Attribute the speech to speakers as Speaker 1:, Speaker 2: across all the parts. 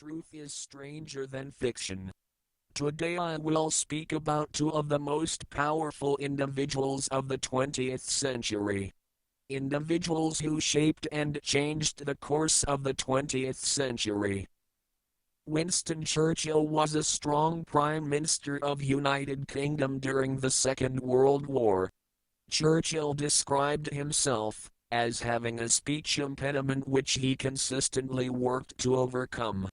Speaker 1: truth is stranger than fiction. Today I will speak about two of the most powerful individuals of the 20th century. Individuals who shaped and changed the course of the 20th century. Winston Churchill was a strong Prime Minister of United Kingdom during the Second World War. Churchill described himself as having a speech impediment which he consistently worked to overcome.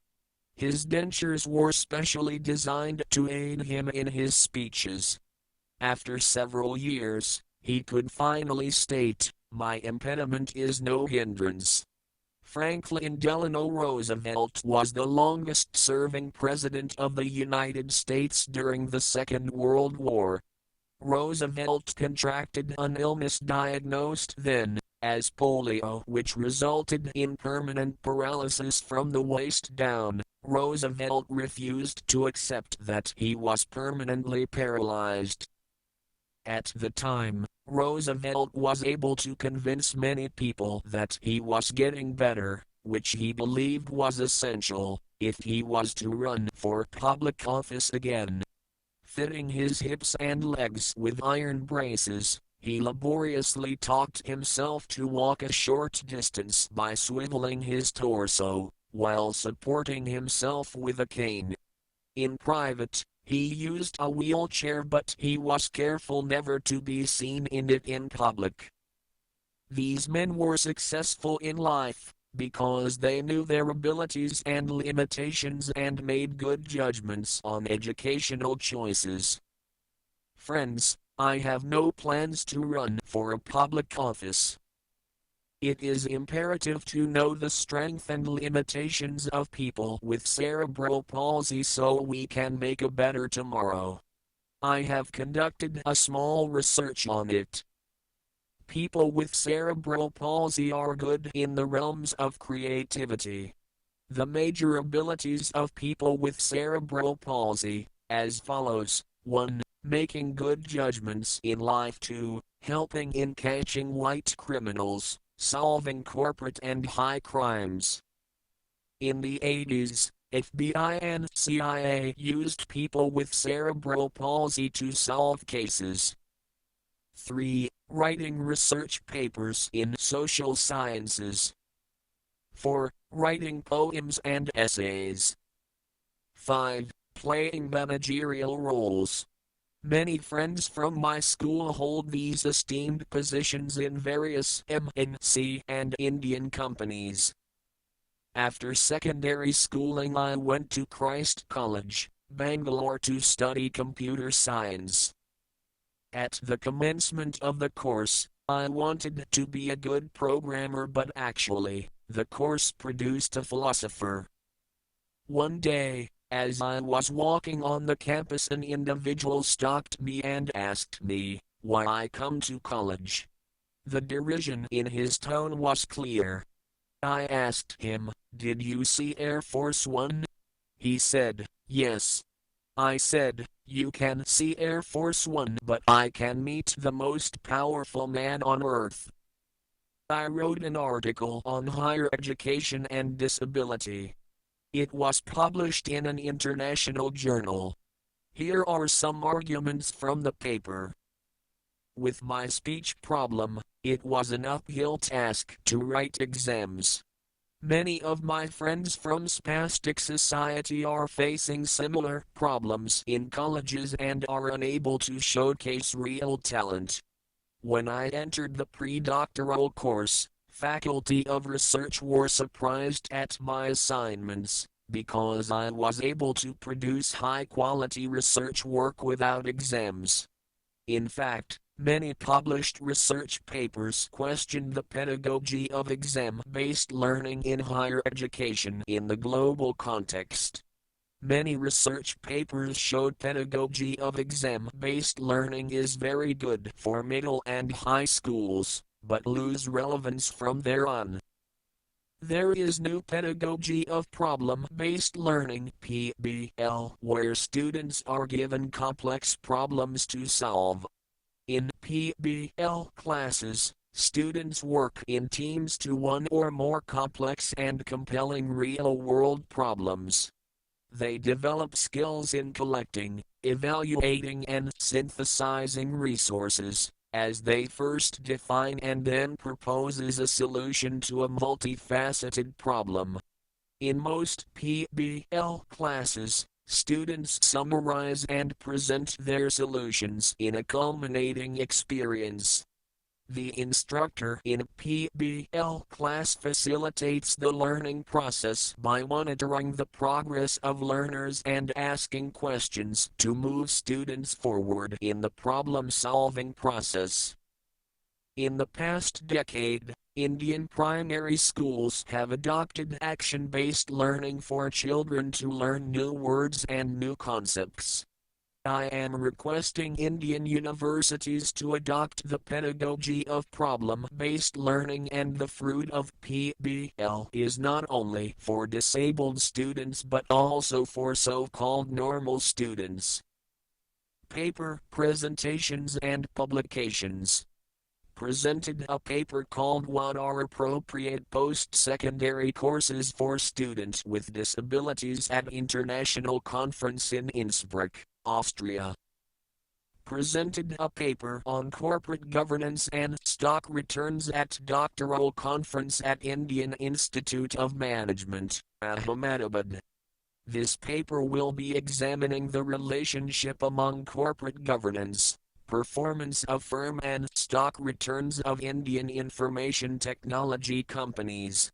Speaker 1: His dentures were specially designed to aid him in his speeches. After several years, he could finally state, "My impediment is no hindrance." Franklin Delano Roosevelt was the longest-serving president of the United States during the Second World War. Roosevelt contracted an illness diagnosed then as polio, which resulted in permanent paralysis from the waist down. Roosevelt refused to accept that he was permanently paralyzed. At the time, Roosevelt was able to convince many people that he was getting better, which he believed was essential if he was to run for public office again. Fitting his hips and legs with iron braces, he laboriously taught himself to walk a short distance by swiveling his torso, while supporting himself with a cane. In private, he used a wheelchair, but he was careful never to be seen in it in public. These men were successful in life because they knew their abilities and limitations and made good judgments on educational choices. Friends, I have no plans to run for a public office. It is imperative to know the strength and limitations of people with cerebral palsy so we can make a better tomorrow. I have conducted a small research on it. People with cerebral palsy are good in the realms of creativity. The major abilities of people with cerebral palsy, as follows: 1. Making good judgments in life. 2. Helping in catching white criminals, solving corporate and high crimes. In the 80s, FBI and CIA used people with cerebral palsy to solve cases. 3. Writing research papers in social sciences. 4. Writing poems and essays. 5. Playing managerial roles. Many friends from my school hold these esteemed positions in various MNC and Indian companies. After secondary schooling, I went to Christ College, Bangalore to study computer science. At the commencement of the course, I wanted to be a good programmer, but actually, the course produced a philosopher. One day, as I was walking on the campus, an individual stopped me and asked me why I come to college. The derision in his tone was clear. I asked him, "Did you see Air Force One?" He said, "Yes." I said, "You can see Air Force One, but I can meet the most powerful man on earth." I wrote an article on higher education and disability. It was published in an international journal. Here are some arguments from the paper. With my speech problem, it was an uphill task to write exams. Many of my friends from spastic society are facing similar problems in colleges and are unable to showcase real talent. When I entered the pre-doctoral course, faculty of research were surprised at my assignments, because I was able to produce high-quality research work without exams. In fact, many published research papers questioned the pedagogy of exam-based learning in higher education in the global context. Many research papers showed pedagogy of exam-based learning is very good for middle and high schools, but lose relevance from there on. There is new pedagogy of problem-based learning (PBL), where students are given complex problems to solve. In PBL classes, Students work in teams to one or more complex and compelling real-world problems. They develop skills in collecting, evaluating, and synthesizing resources, as they first define and then proposes a solution to a multifaceted problem. In most PBL classes, students summarize and present their solutions in a culminating experience. The instructor in a PBL class facilitates the learning process by monitoring the progress of learners and asking questions to move students forward in the problem-solving process. In the past decade, Indian primary schools have adopted action-based learning for children to learn new words and new concepts. I am requesting Indian universities to adopt the pedagogy of problem-based learning, and the fruit of PBL is not only for disabled students but also for so-called normal students. Paper presentations and publications. Presented a paper called "What are appropriate post-secondary courses for students with disabilities" at International Conference in Innsbruck, Austria. Presented a paper on corporate governance and stock returns at Doctoral Conference at Indian Institute of Management, Ahmedabad. This paper will be examining the relationship among corporate governance, performance of firm and stock returns of Indian information technology companies.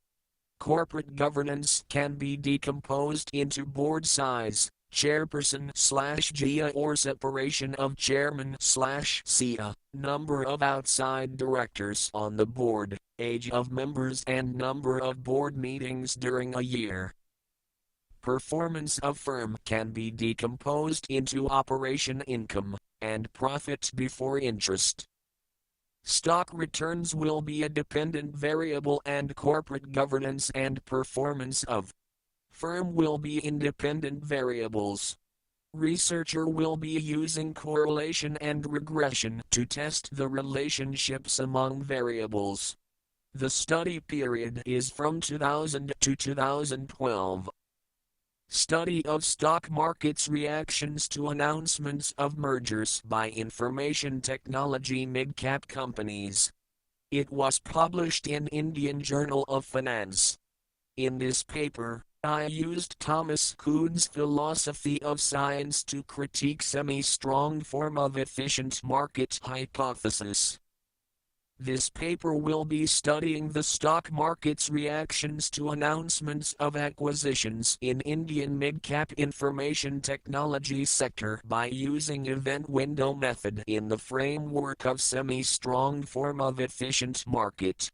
Speaker 1: Corporate governance can be decomposed into board size, chairperson/GIA or separation of chairman/CIA, number of outside directors on the board, age of members and number of board meetings during a year. Performance of firm can be decomposed into operation income and profit before interest. Stock returns will be a dependent variable and corporate governance and performance of firm will be independent variables. Researcher will be using correlation and regression to test the relationships among variables. The study period is from 2000 to 2012. Study of stock market's reactions to announcements of mergers by information technology mid-cap companies. It was published in Indian Journal of Finance. In this paper, I used Thomas Kuhn's philosophy of science to critique semi-strong form of efficient market hypothesis. This paper will be studying the stock market's reactions to announcements of acquisitions in Indian mid-cap information technology sector by using event window method in the framework of semi-strong form of efficient market.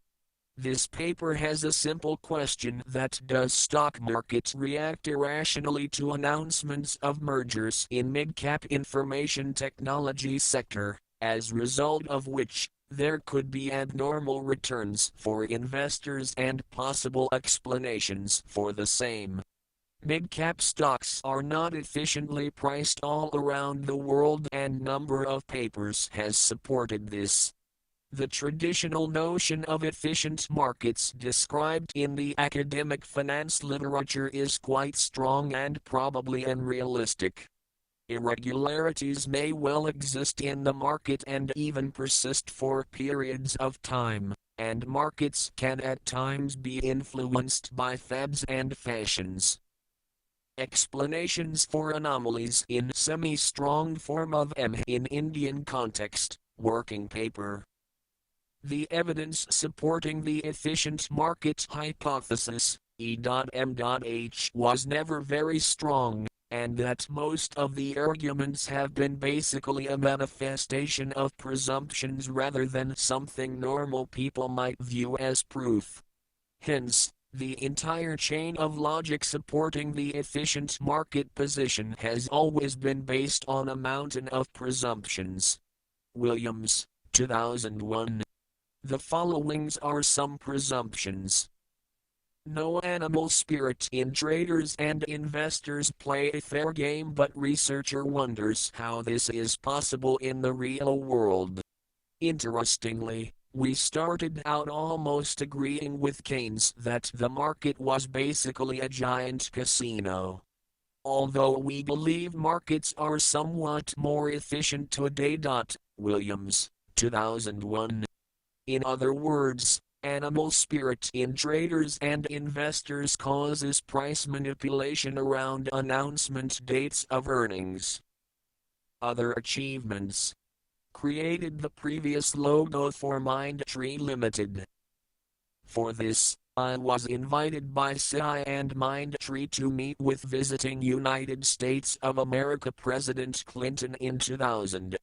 Speaker 1: This paper has a simple question: that does stock market react irrationally to announcements of mergers in mid-cap information technology sector, as result of which there could be abnormal returns for investors and possible explanations for the same. Mid-cap stocks are not efficiently priced all around the world, and number of papers has supported this. The traditional notion of efficient markets described in the academic finance literature is quite strong and probably unrealistic. Irregularities may well exist in the market and even persist for periods of time, and markets can at times be influenced by fads and fashions. Explanations for anomalies in semi-strong form of M in Indian context, working paper. The evidence supporting the efficient market hypothesis, E.M.H, was never very strong, and that most of the arguments have been basically a manifestation of presumptions rather than something normal people might view as proof. Hence, the entire chain of logic supporting the efficient market position has always been based on a mountain of presumptions. Williams, 2001. The followings are some presumptions. No animal spirit in traders and investors play a fair game, but researcher wonders how this is possible in the real world. Interestingly, We started out almost agreeing with Keynes that the market was basically a giant casino. Although we believe markets are somewhat more efficient today. Williams, 2001. In other words, animal spirit in traders and investors causes price manipulation around announcement dates of earnings. Other achievements: created the previous logo for Mindtree Limited. For this, I was invited by CI and Mindtree to meet with visiting United States of America President Clinton in 2000.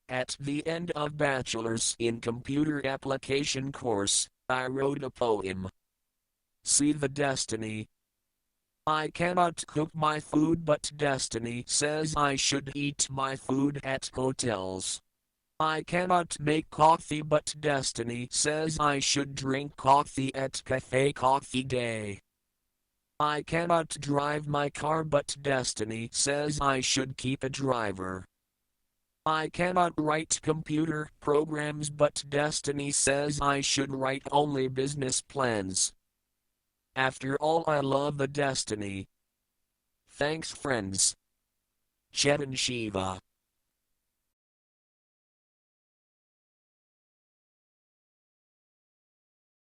Speaker 1: At the end of Bachelor's in Computer Application course, I wrote a poem. See the destiny. I cannot cook my food, but destiny says I should eat my food at hotels. I cannot make coffee, but destiny says I should drink coffee at Cafe Coffee Day. I cannot drive my car, but destiny says I should keep a driver. I cannot write computer programs, but destiny says I should write only business plans. After all, I love the destiny. Thanks, friends. Chetan Shiva.